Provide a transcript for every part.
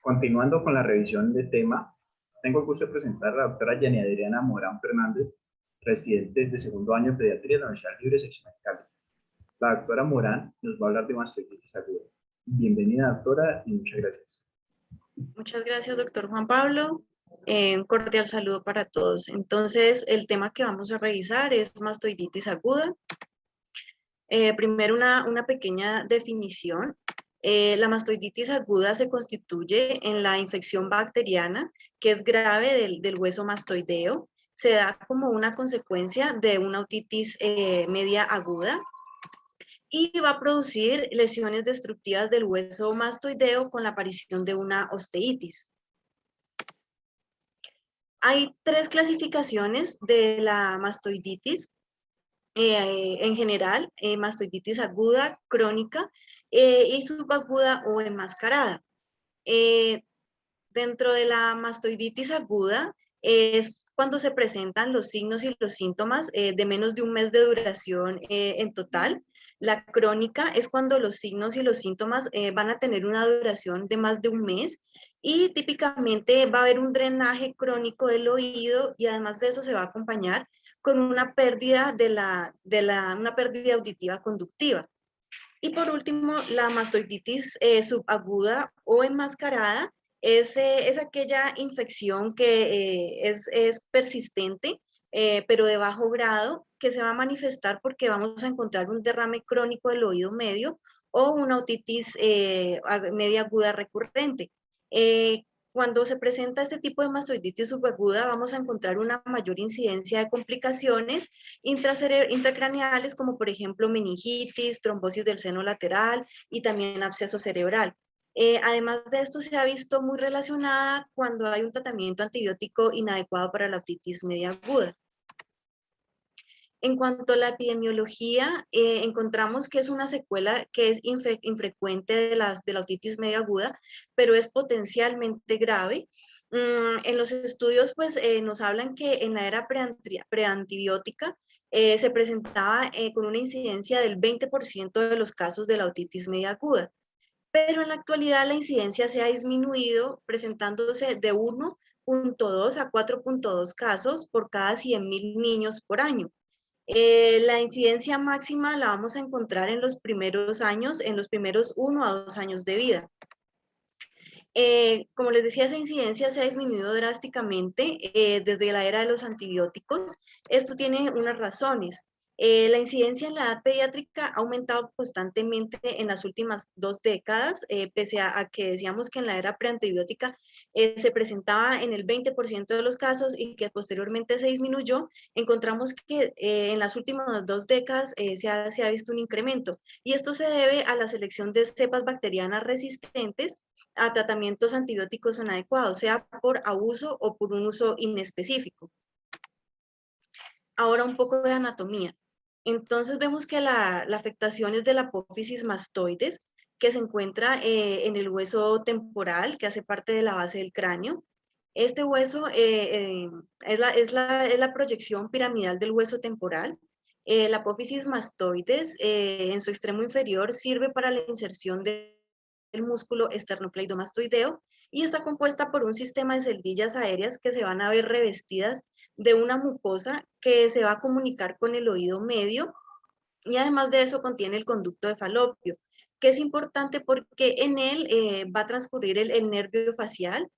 Continuando con la revisión del tema, tengo el gusto de presentar a la doctora Yanni Adriana Morán Fernández, residente de segundo año de pediatría de la Universidad Libre Sección de Cali. La doctora Morán nos va a hablar de mastoiditis aguda. Bienvenida, doctora, y muchas gracias. Muchas gracias, doctor Juan Pablo. Un cordial saludo para todos. Entonces, el tema que vamos a revisar es mastoiditis aguda. Primero, una pequeña definición. La mastoiditis aguda se constituye en la infección bacteriana que es grave del hueso mastoideo. Se da como una consecuencia de una otitis media aguda y va a producir lesiones destructivas del hueso mastoideo con la aparición de una osteitis. Hay tres clasificaciones de la mastoiditis. En general, mastoiditis aguda, crónica y subaguda o enmascarada. Dentro de la mastoiditis aguda es cuando se presentan los signos y los síntomas de menos de un mes de duración en total. La crónica es cuando los signos y los síntomas van a tener una duración de más de un mes y típicamente va a haber un drenaje crónico del oído y además de eso se va a acompañar con una pérdida una pérdida auditiva conductiva. Y por último, la mastoiditis subaguda o enmascarada es aquella infección que es persistente, pero de bajo grado, que se va a manifestar porque vamos a encontrar un derrame crónico del oído medio o una otitis media aguda recurrente. Cuando se presenta este tipo de mastoiditis subaguda, vamos a encontrar una mayor incidencia de complicaciones intracraneales, como por ejemplo meningitis, trombosis del seno lateral y también absceso cerebral. Además de esto, se ha visto muy relacionada cuando hay un tratamiento antibiótico inadecuado para la otitis media aguda. En cuanto a la epidemiología, encontramos que es una secuela que es infrecuente de la otitis media aguda, pero es potencialmente grave. En los estudios, pues, nos hablan que en la era preantibiótica se presentaba con una incidencia del 20% de los casos de la otitis media aguda, pero en la actualidad la incidencia se ha disminuido, presentándose de 1.2 a 4.2 casos por cada 100.000 niños por año. La incidencia máxima la vamos a encontrar en los primeros años, en los primeros 1 a 2 años de vida. Como les decía, esa incidencia se ha disminuido drásticamente desde la era de los antibióticos. Esto tiene unas razones. La incidencia en la edad pediátrica ha aumentado constantemente en las últimas 2 décadas, pese a que decíamos que en la era preantibiótica se presentaba en el 20% de los casos y que posteriormente se disminuyó. Encontramos que en las últimas 2 décadas se ha visto un incremento, y esto se debe a la selección de cepas bacterianas resistentes a tratamientos antibióticos inadecuados, sea por abuso o por un uso inespecífico. Ahora un poco de anatomía. Entonces vemos que la afectación es de la apófisis mastoides, que se encuentra en el hueso temporal, que hace parte de la base del cráneo. Este hueso es la proyección piramidal del hueso temporal. La apófisis mastoides, en su extremo inferior, sirve para la inserción del músculo esternocleidomastoideo y está compuesta por un sistema de celdillas aéreas que se van a ver revestidas de una mucosa que se va a comunicar con el oído medio, y además de eso contiene el conducto de Falopio, que es importante porque en él va a transcurrir el nervio facial,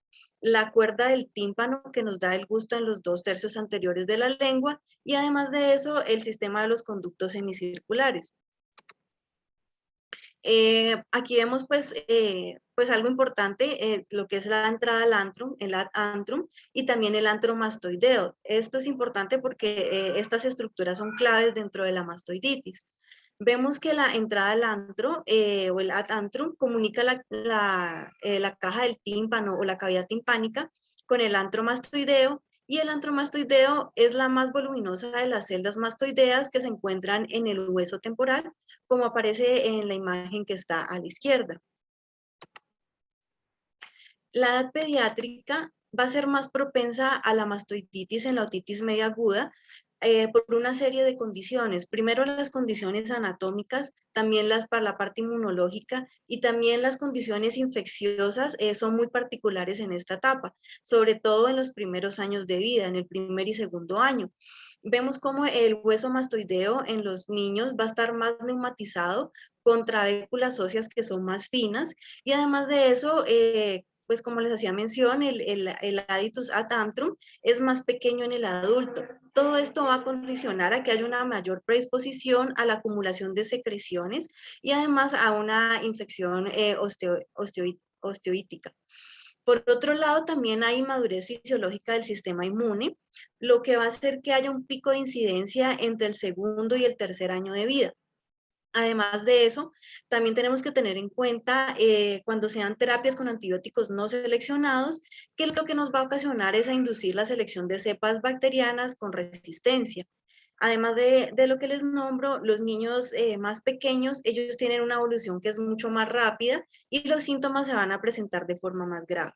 la cuerda del tímpano que nos da el gusto en los 2/3 anteriores de la lengua, y además de eso el sistema de los conductos semicirculares. Aquí vemos pues algo importante, lo que es la entrada al antrum, el ad antrum, y también el antro mastoideo. Esto es importante porque estas estructuras son claves dentro de la mastoiditis. Vemos que la entrada al antro o el ad antrum comunica la caja del tímpano o la cavidad timpánica con el antro mastoideo, y el antro mastoideo es la más voluminosa de las celdas mastoideas que se encuentran en el hueso temporal, como aparece en la imagen que está a la izquierda. La edad pediátrica va a ser más propensa a la mastoiditis en la otitis media aguda, por una serie de condiciones. Primero las condiciones anatómicas, también las para la parte inmunológica y también las condiciones infecciosas son muy particulares en esta etapa, sobre todo en los primeros años de vida, en el primer y segundo año. Vemos cómo el hueso mastoideo en los niños va a estar más neumatizado con trabéculas óseas que son más finas y además de eso, pues como les hacía mención, el aditus ad antrum es más pequeño en el adulto. Todo esto va a condicionar a que haya una mayor predisposición a la acumulación de secreciones y además a una infección osteoítica. Por otro lado, también hay inmadurez fisiológica del sistema inmune, lo que va a hacer que haya un pico de incidencia entre el segundo y el tercer año de vida. Además de eso, también tenemos que tener en cuenta cuando sean terapias con antibióticos no seleccionados, que lo que nos va a ocasionar es a inducir la selección de cepas bacterianas con resistencia. Además de lo que les nombro, los niños más pequeños, ellos tienen una evolución que es mucho más rápida y los síntomas se van a presentar de forma más grave.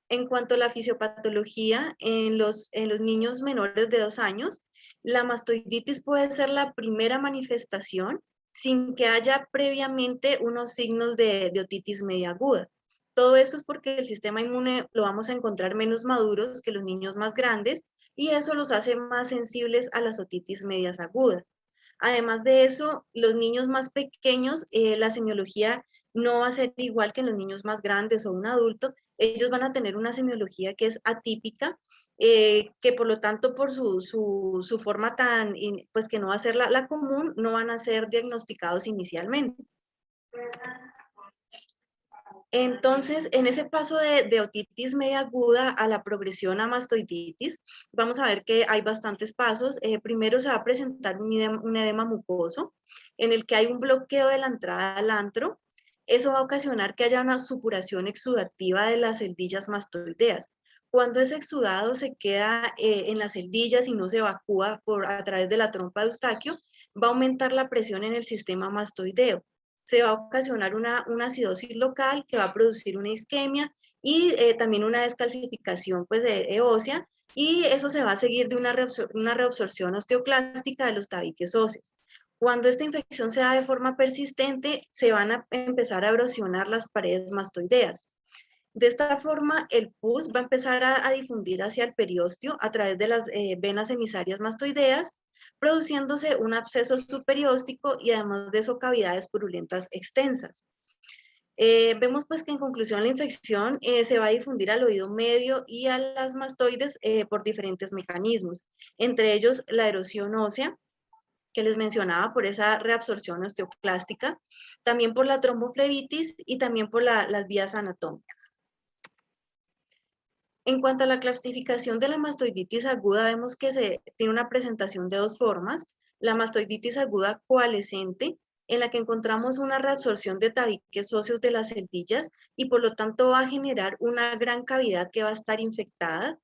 En cuanto a la fisiopatología, en los niños menores de 2 años, la mastoiditis puede ser la primera manifestación sin que haya previamente unos signos de otitis media aguda. Todo esto es porque el sistema inmune lo vamos a encontrar menos maduros que los niños más grandes y eso los hace más sensibles a las otitis medias agudas. Además de eso, los niños más pequeños, la semiología no va a ser igual que en los niños más grandes o un adulto. Ellos van a tener una semiología que es atípica, que por lo tanto por su forma tan, pues que no va a ser la común, no van a ser diagnosticados inicialmente. Entonces, en ese paso de otitis media aguda a la progresión a mastoiditis, vamos a ver que hay bastantes pasos. Primero se va a presentar un edema mucoso, en el que hay un bloqueo de la entrada al antro. Eso va a ocasionar que haya una supuración exudativa de las celdillas mastoideas. Cuando ese exudado se queda en las celdillas y no se evacúa a través de la trompa de Eustaquio, va a aumentar la presión en el sistema mastoideo. Se va a ocasionar una acidosis local que va a producir una isquemia y también una descalcificación pues, ósea, y eso se va a seguir de una reabsorción osteoclástica de los tabiques óseos. Cuando esta infección se da de forma persistente, se van a empezar a erosionar las paredes mastoideas. De esta forma, el pus va a empezar a difundir hacia el periósteo a través de las venas emisarias mastoideas, produciéndose un absceso superióstico y además de eso cavidades purulentas extensas. Vemos pues que en conclusión la infección se va a difundir al oído medio y a las mastoides por diferentes mecanismos, entre ellos la erosión ósea, que les mencionaba por esa reabsorción osteoclástica, también por la tromboflebitis y también por las vías anatómicas. En cuanto a la clasificación de la mastoiditis aguda, vemos que tiene una presentación de dos formas. La mastoiditis aguda coalescente, en la que encontramos una reabsorción de tabiques óseos de las celdillas y por lo tanto va a generar una gran cavidad que va a estar infectada.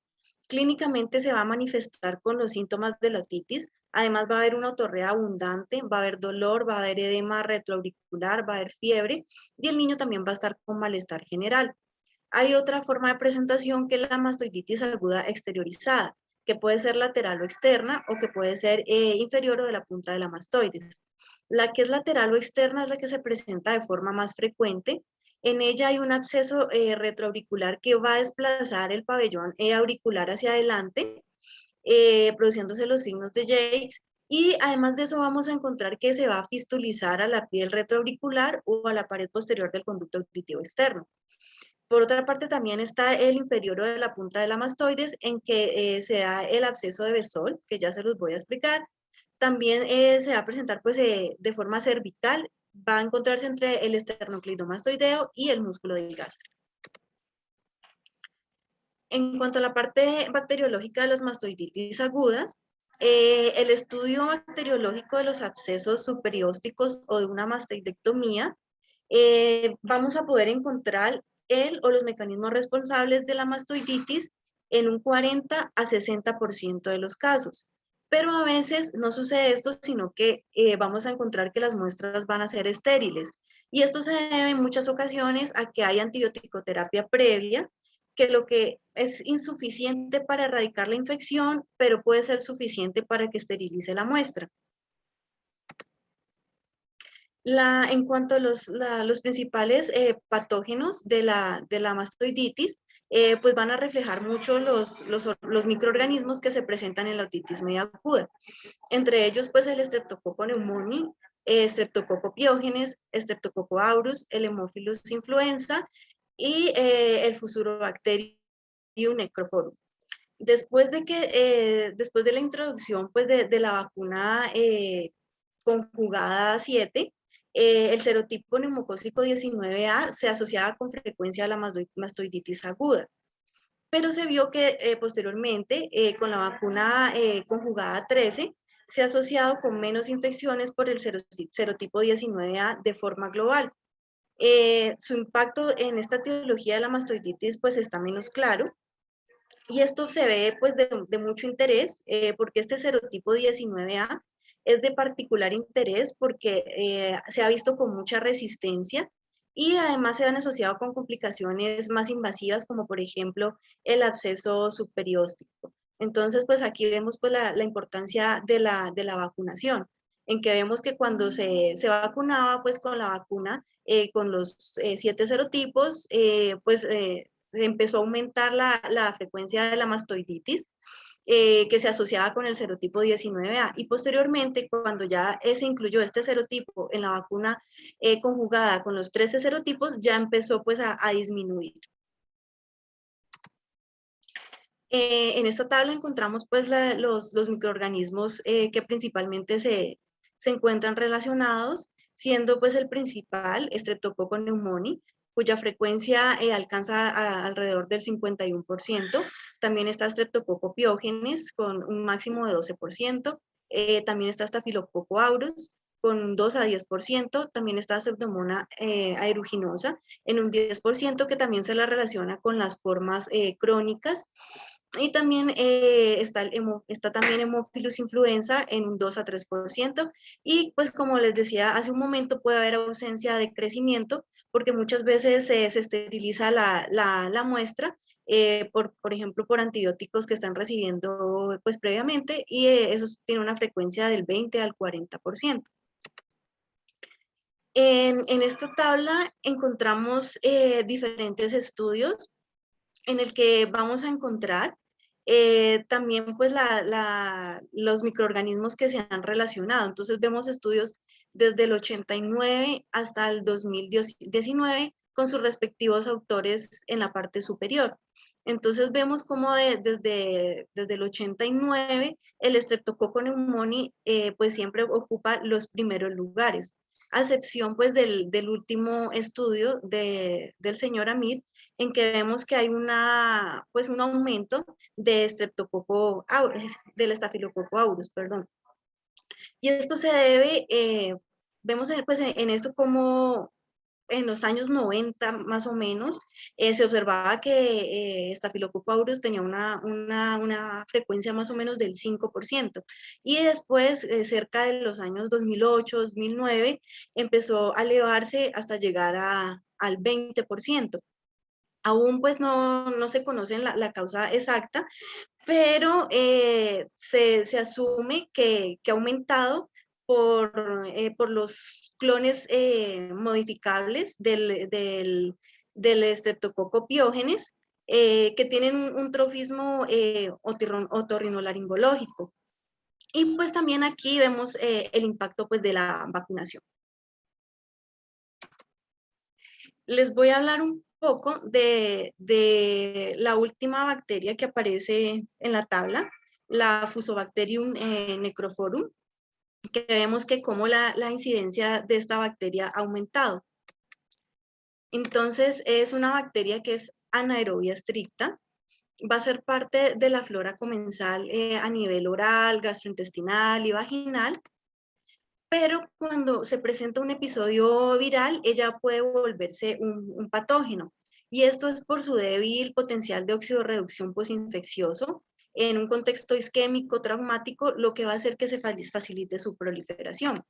Clínicamente se va a manifestar con los síntomas de la otitis. Además va a haber una otorrea abundante, va a haber dolor, va a haber edema retroauricular, va a haber fiebre y el niño también va a estar con malestar general. Hay otra forma de presentación que es la mastoiditis aguda exteriorizada, que puede ser lateral o externa o que puede ser inferior o de la punta de la mastoides. La que es lateral o externa es la que se presenta de forma más frecuente. En ella hay un absceso retroauricular que va a desplazar el pabellón auricular hacia adelante, produciéndose los signos de Jakes. Y además de eso vamos a encontrar que se va a fistulizar a la piel retroauricular o a la pared posterior del conducto auditivo externo. Por otra parte, también está el inferior o de la punta de la mastoides, en que se da el absceso de Besol, que ya se los voy a explicar. También se va a presentar pues, de forma cervical, va a encontrarse entre el esternocleidomastoideo y el músculo del gástrico. En cuanto a la parte bacteriológica de las mastoiditis agudas, el estudio bacteriológico de los abscesos superiósticos o de una mastoidectomía, vamos a poder encontrar el o los mecanismos responsables de la mastoiditis en un 40 a 60% de los casos. Pero a veces no sucede esto, sino que vamos a encontrar que las muestras van a ser estériles. Y esto se debe en muchas ocasiones a que hay antibiótico-terapia previa que lo que es insuficiente para erradicar la infección, pero puede ser suficiente para que esterilice la muestra. En cuanto a los principales patógenos de la mastoiditis, pues van a reflejar mucho los microorganismos que se presentan en la otitis media aguda. Entre ellos, pues el Streptococcus pneumoniae, Streptococcus pyogenes, Streptococcus aureus, el Haemophilus influenza y el Fusurobacterium necrophorum. Después de la introducción pues, de la vacuna conjugada 7, el serotipo neumocócico 19A se asociaba con frecuencia a la mastoiditis aguda. Pero se vio que posteriormente, con la vacuna conjugada 13, se ha asociado con menos infecciones por el serotipo 19A de forma global. Su impacto en esta etiología de la mastoiditis pues está menos claro, y esto se ve pues de mucho interés porque este serotipo 19A es de particular interés porque se ha visto con mucha resistencia y además se han asociado con complicaciones más invasivas como por ejemplo el absceso subperióstico. Entonces pues aquí vemos pues la importancia de la vacunación, en que vemos que cuando se vacunaba pues con la vacuna, con los 7 serotipos, empezó a aumentar la frecuencia de la mastoiditis, que se asociaba con el serotipo 19A. Y posteriormente, cuando ya se incluyó este serotipo en la vacuna conjugada con los 13 serotipos, ya empezó pues a disminuir. En esta tabla encontramos pues los microorganismos que principalmente se encuentran relacionados, siendo pues el principal Streptococcus pneumoniae, cuya frecuencia alcanza alrededor del 51%. También está Streptococcus pyogenes con un máximo de 12%. También está Staphylococcus aureus con un 2 a 10%. También está Pseudomonas aeruginosa en un 10%, que también se la relaciona con las formas crónicas. Y también está también Haemophilus influenza en un 2 a 3%. Y pues como les decía hace un momento, puede haber ausencia de crecimiento porque muchas veces se esteriliza la muestra, por ejemplo, por antibióticos que están recibiendo pues previamente, y eso tiene una frecuencia del 20 al 40%. En esta tabla encontramos diferentes estudios en el que vamos a encontrar también pues los microorganismos que se han relacionado. Entonces vemos estudios desde el 89 hasta el 2019 con sus respectivos autores en la parte superior. Entonces vemos como desde el 89 el Streptococcus pneumoniae pues siempre ocupa los primeros lugares, a excepción pues del último estudio del señor Amir, en que vemos que hay pues un aumento de Streptococcus aureus, del Staphylococcus aureus, perdón. Y esto se debe, vemos pues en esto como en los años 90 más o menos, se observaba que Staphylococcus aureus tenía una frecuencia más o menos del 5%. Y después, cerca de los años 2008, 2009, empezó a elevarse hasta llegar al 20%. Aún pues no se conoce la causa exacta, pero se asume que ha aumentado por los clones modificables del Streptococcus pyogenes, que tienen un trofismo otorrinolaringológico. Y pues también aquí vemos el impacto pues de la vacunación. Les voy a hablar un poco de la última bacteria que aparece en la tabla, la Fusobacterium necrophorum, que vemos que como la incidencia de esta bacteria ha aumentado. Entonces, es una bacteria que es anaerobia estricta, va a ser parte de la flora comensal a nivel oral, gastrointestinal y vaginal, pero cuando se presenta un episodio viral, ella puede volverse un patógeno. Y esto es por su débil potencial de oxidorreducción posinfeccioso en un contexto isquémico traumático, lo que va a hacer que se facilite su proliferación.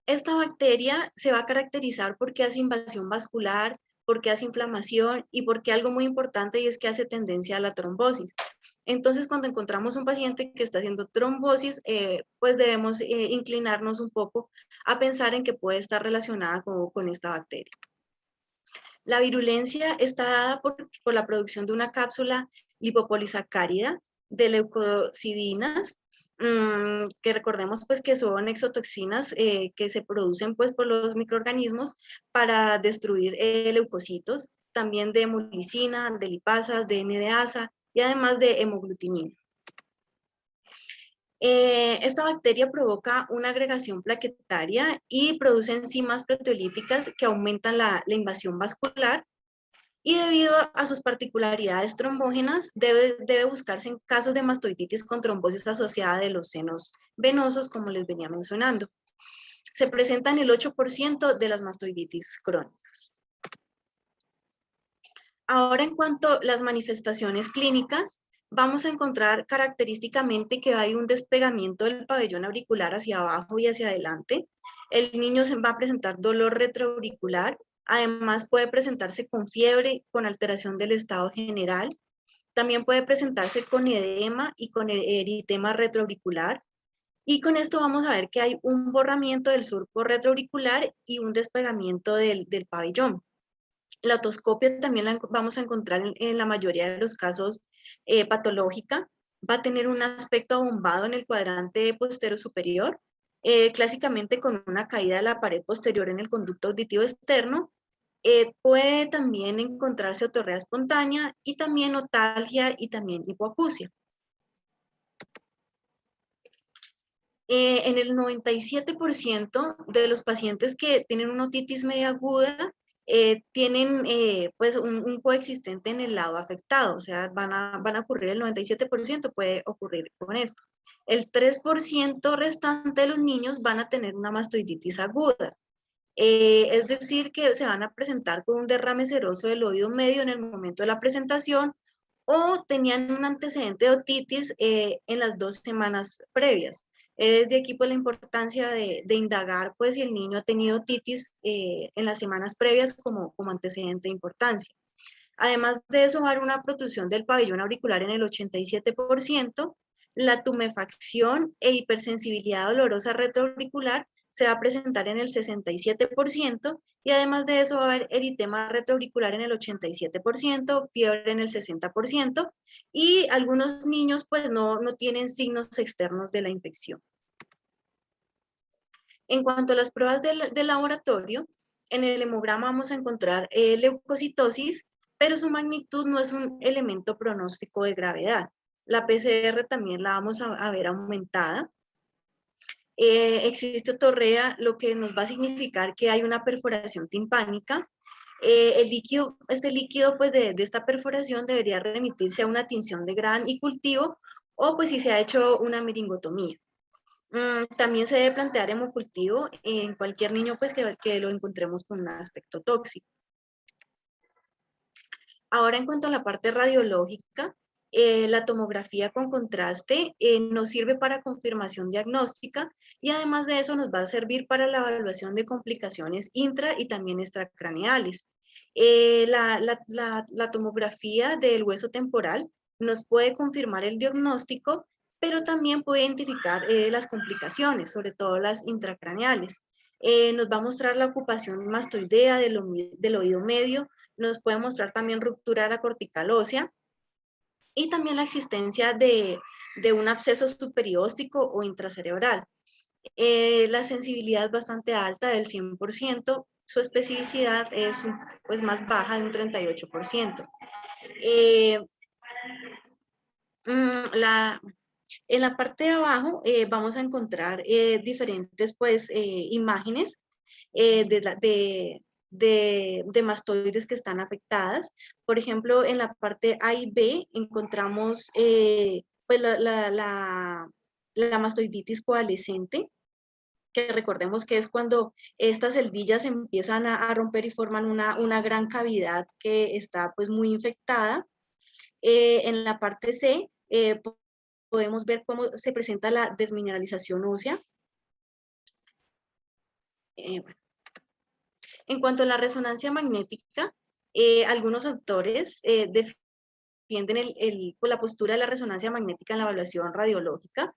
Esta bacteria se va a caracterizar porque hace invasión vascular, porque hace inflamación y porque algo muy importante y es que hace tendencia a la trombosis. Entonces, cuando encontramos un paciente que está haciendo trombosis, pues debemos inclinarnos un poco a pensar en que puede estar relacionada con esta bacteria. La virulencia está dada por la producción de una cápsula lipopolisacárida de leucocidinas, que recordemos pues que son exotoxinas que se producen pues por los microorganismos para destruir leucocitos, también de hemolicina, de lipasas, de NDasa y además de hemoglutinina. Esta bacteria provoca una agregación plaquetaria y produce enzimas proteolíticas que aumentan la invasión vascular y debido a sus particularidades trombógenas debe buscarse en casos de mastoiditis con trombosis asociada de los senos venosos, como les venía mencionando. Se presenta en el 8% de las mastoiditis crónicas. Ahora, en cuanto a las manifestaciones clínicas, vamos a encontrar característicamente que hay un despegamiento del pabellón auricular hacia abajo y hacia adelante. El niño va a presentar dolor retroauricular. Además, puede presentarse con fiebre, con alteración del estado general. También puede presentarse con edema y con eritema retroauricular. Y con esto vamos a ver que hay un borramiento del surco retroauricular y un despegamiento del pabellón. La otoscopia también la vamos a encontrar en la mayoría de los casos patológica. Va a tener un aspecto abombado en el cuadrante posterior superior, clásicamente con una caída de la pared posterior en el conducto auditivo externo. Puede también encontrarse otorrea espontánea y también otalgia y también hipoacusia. En el 97% de los pacientes que tienen una otitis media aguda tienen pues un coexistente en el lado afectado, o sea, van a ocurrir el 97% puede ocurrir con esto. El 3% restante de los niños van a tener una mastoiditis aguda. Es decir, que se van a presentar con un derrame seroso del oído medio en el momento de la presentación o tenían un antecedente de otitis en las 2 semanas previas. Es de aquí pues la importancia de indagar pues si el niño ha tenido otitis en las semanas previas como antecedente de importancia. Además de eso, va a haber una protrusión del pabellón auricular en el 87%, la tumefacción e hipersensibilidad dolorosa retroauricular se va a presentar en el 67% y además de eso va a haber eritema retroauricular en el 87%, fiebre en el 60% y algunos niños pues no tienen signos externos de la infección. En cuanto a las pruebas del laboratorio, en el hemograma vamos a encontrar leucocitosis, pero su magnitud no es un elemento pronóstico de gravedad. La PCR también la vamos a ver aumentada. Existe otorrea, lo que nos va a significar que hay una perforación timpánica. Este líquido pues de esta perforación debería remitirse a una tinción de Graham y cultivo, o pues si se ha hecho una meningotomía. También se debe plantear hemocultivo en cualquier niño pues que lo encontremos con un aspecto tóxico. Ahora, en cuanto a la parte radiológica, la tomografía con contraste nos sirve para confirmación diagnóstica y además de eso nos va a servir para la evaluación de complicaciones intra y también extracraneales. La tomografía del hueso temporal nos puede confirmar el diagnóstico, pero también puede identificar las complicaciones, sobre todo las intracraneales. Nos va a mostrar la ocupación mastoidea del oído medio, nos puede mostrar también ruptura de la cortical ósea y también la existencia de un absceso superióstico o intracerebral. La sensibilidad es bastante alta, del 100%, su especificidad es pues, más baja, de un 38%. En la parte de abajo vamos a encontrar diferentes pues, imágenes de mastoides que están afectadas. Por ejemplo, en la parte A y B encontramos pues la mastoiditis coalescente, que recordemos que es cuando estas celdillas empiezan a romper y forman una gran cavidad que está pues muy infectada. En la parte C podemos ver cómo se presenta la desmineralización ósea. Bueno. En cuanto a la resonancia magnética, Algunos autores defienden pues, la postura de la resonancia magnética en la evaluación radiológica,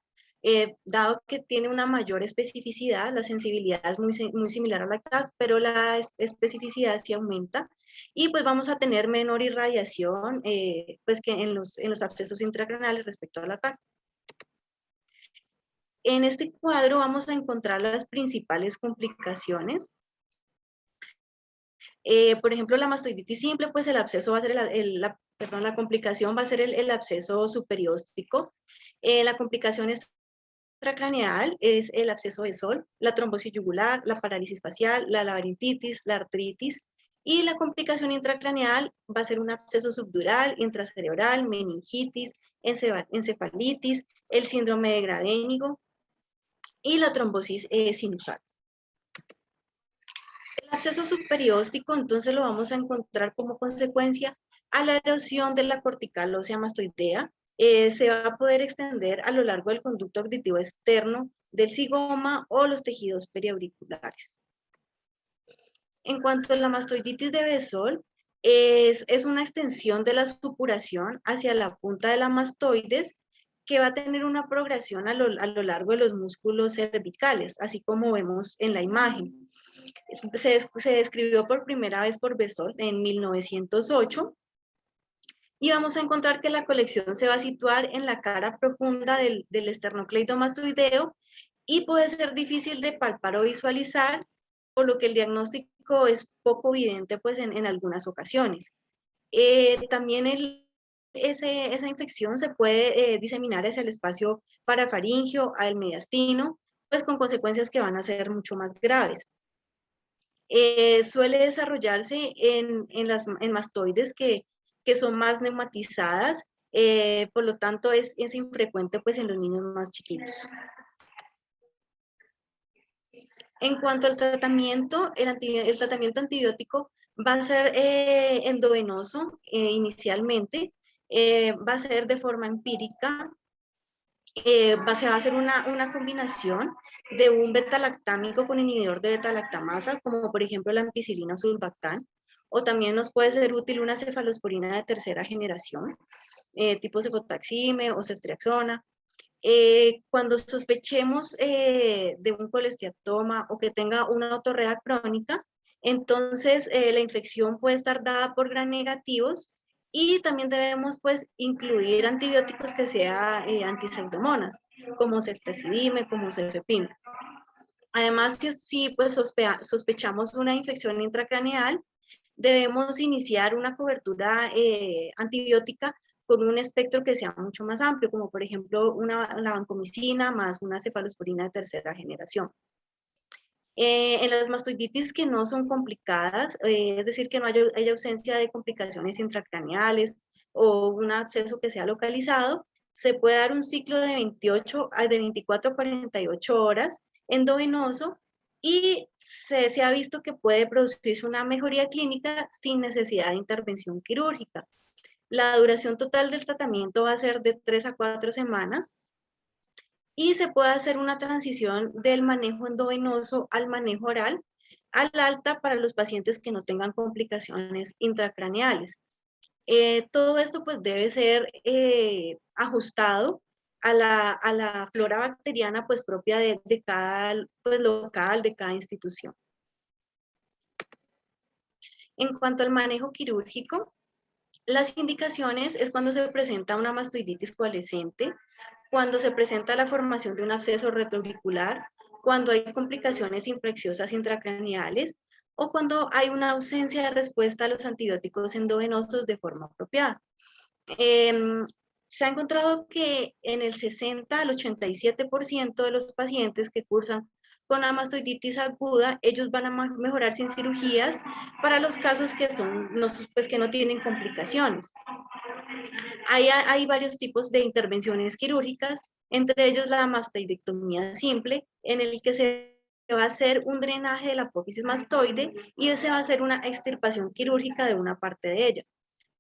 dado que tiene una mayor especificidad. La sensibilidad es muy similar a la TAC, pero la especificidad sí aumenta, y pues vamos a tener menor irradiación pues que en los abscesos intracraneales respecto a la TAC. En este cuadro vamos a encontrar las principales complicaciones. Por ejemplo, la mastoiditis simple, pues el absceso va a ser, la complicación va a ser el absceso superióstico. La complicación extracraneal es el absceso de Sol, la trombosis yugular, la parálisis facial, la laringitis, la artritis. Y la complicación intracraneal va a ser un absceso subdural, intracerebral, meningitis, encefalitis, el síndrome de Gradénigo y la trombosis sinusal. El absceso superióstico, entonces, lo vamos a encontrar como consecuencia a la erosión de la cortical ósea mastoidea. Se va a poder extender a lo largo del conducto auditivo externo del zigoma o los tejidos periauriculares. En cuanto a la mastoiditis de Bessol, es una extensión de la supuración hacia la punta de la mastoides, que va a tener una progresión a lo largo de los músculos cervicales, así como vemos en la imagen. Se describió por primera vez por Bessol en 1908, y vamos a encontrar que la colección se va a situar en la cara profunda del esternocleidomastoideo, y puede ser difícil de palpar o visualizar, por lo que el diagnóstico es poco evidente pues, en algunas ocasiones. También esa infección se puede diseminar hacia el espacio parafaringeo, al mediastino, pues con consecuencias que van a ser mucho más graves. Suele desarrollarse en mastoides que son más neumatizadas, por lo tanto es infrecuente pues, en los niños más chiquitos. En cuanto al tratamiento, el tratamiento antibiótico va a ser endovenoso inicialmente, va a ser de forma empírica, se va a hacer una combinación de un beta-lactámico con inhibidor de beta-lactamasa, como por ejemplo la ampicilina o sulbactam, o también nos puede ser útil una cefalosporina de tercera generación, tipo cefotaxime o ceftriaxona. Cuando sospechemos de un colesteatoma o que tenga una otorrea crónica, entonces la infección puede estar dada por gram negativos, y también debemos pues incluir antibióticos que sean antiseudomonas, como ceftazidime, como cefepime. Además, si pues sospechamos una infección intracraneal, debemos iniciar una cobertura antibiótica con un espectro que sea mucho más amplio, como por ejemplo la vancomicina más una cefalosporina de tercera generación. En las mastoiditis que no son complicadas, es decir, que no haya ausencia de complicaciones intracraneales o un absceso que sea localizado, se puede dar un ciclo de 24 a 48 horas endovenoso, y se ha visto que puede producirse una mejoría clínica sin necesidad de intervención quirúrgica. La duración total del tratamiento va a ser de 3 a 4 semanas, y se puede hacer una transición del manejo endovenoso al manejo oral al alta para los pacientes que no tengan complicaciones intracraneales. Todo esto pues debe ser ajustado a la flora bacteriana pues propia de cada pues, local, de cada institución. En cuanto al manejo quirúrgico, las indicaciones es cuando se presenta una mastoiditis coalescente, cuando se presenta la formación de un absceso retroauricular, cuando hay complicaciones infecciosas intracraneales, o cuando hay una ausencia de respuesta a los antibióticos endovenosos de forma apropiada. Se ha encontrado que en el 60 al 87% de los pacientes que cursan con la mastoiditis aguda, ellos van a mejorar sin cirugías para los casos que, pues, que no tienen complicaciones. Hay varios tipos de intervenciones quirúrgicas, entre ellos la mastoidectomía simple, en el que se va a hacer un drenaje de la apófisis mastoide y se va a hacer una extirpación quirúrgica de una parte de ella.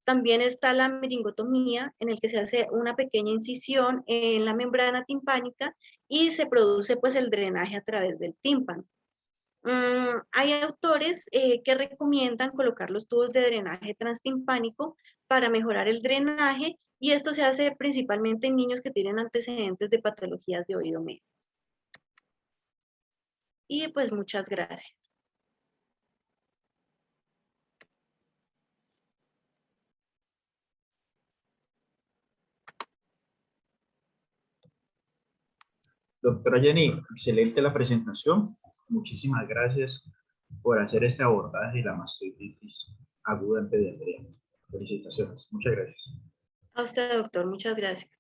También está la meringotomía, en el que se hace una pequeña incisión en la membrana timpánica y se produce pues el drenaje a través del tímpano. Hay autores que recomiendan colocar los tubos de drenaje transtimpánico para mejorar el drenaje y esto se hace principalmente en niños que tienen antecedentes de patologías de oído medio. Y pues muchas gracias. Doctora Jenny, excelente la presentación. Muchísimas gracias por hacer este abordaje de la mastoiditis aguda en pediatría. Felicitaciones. Muchas gracias. A usted, doctor, muchas gracias.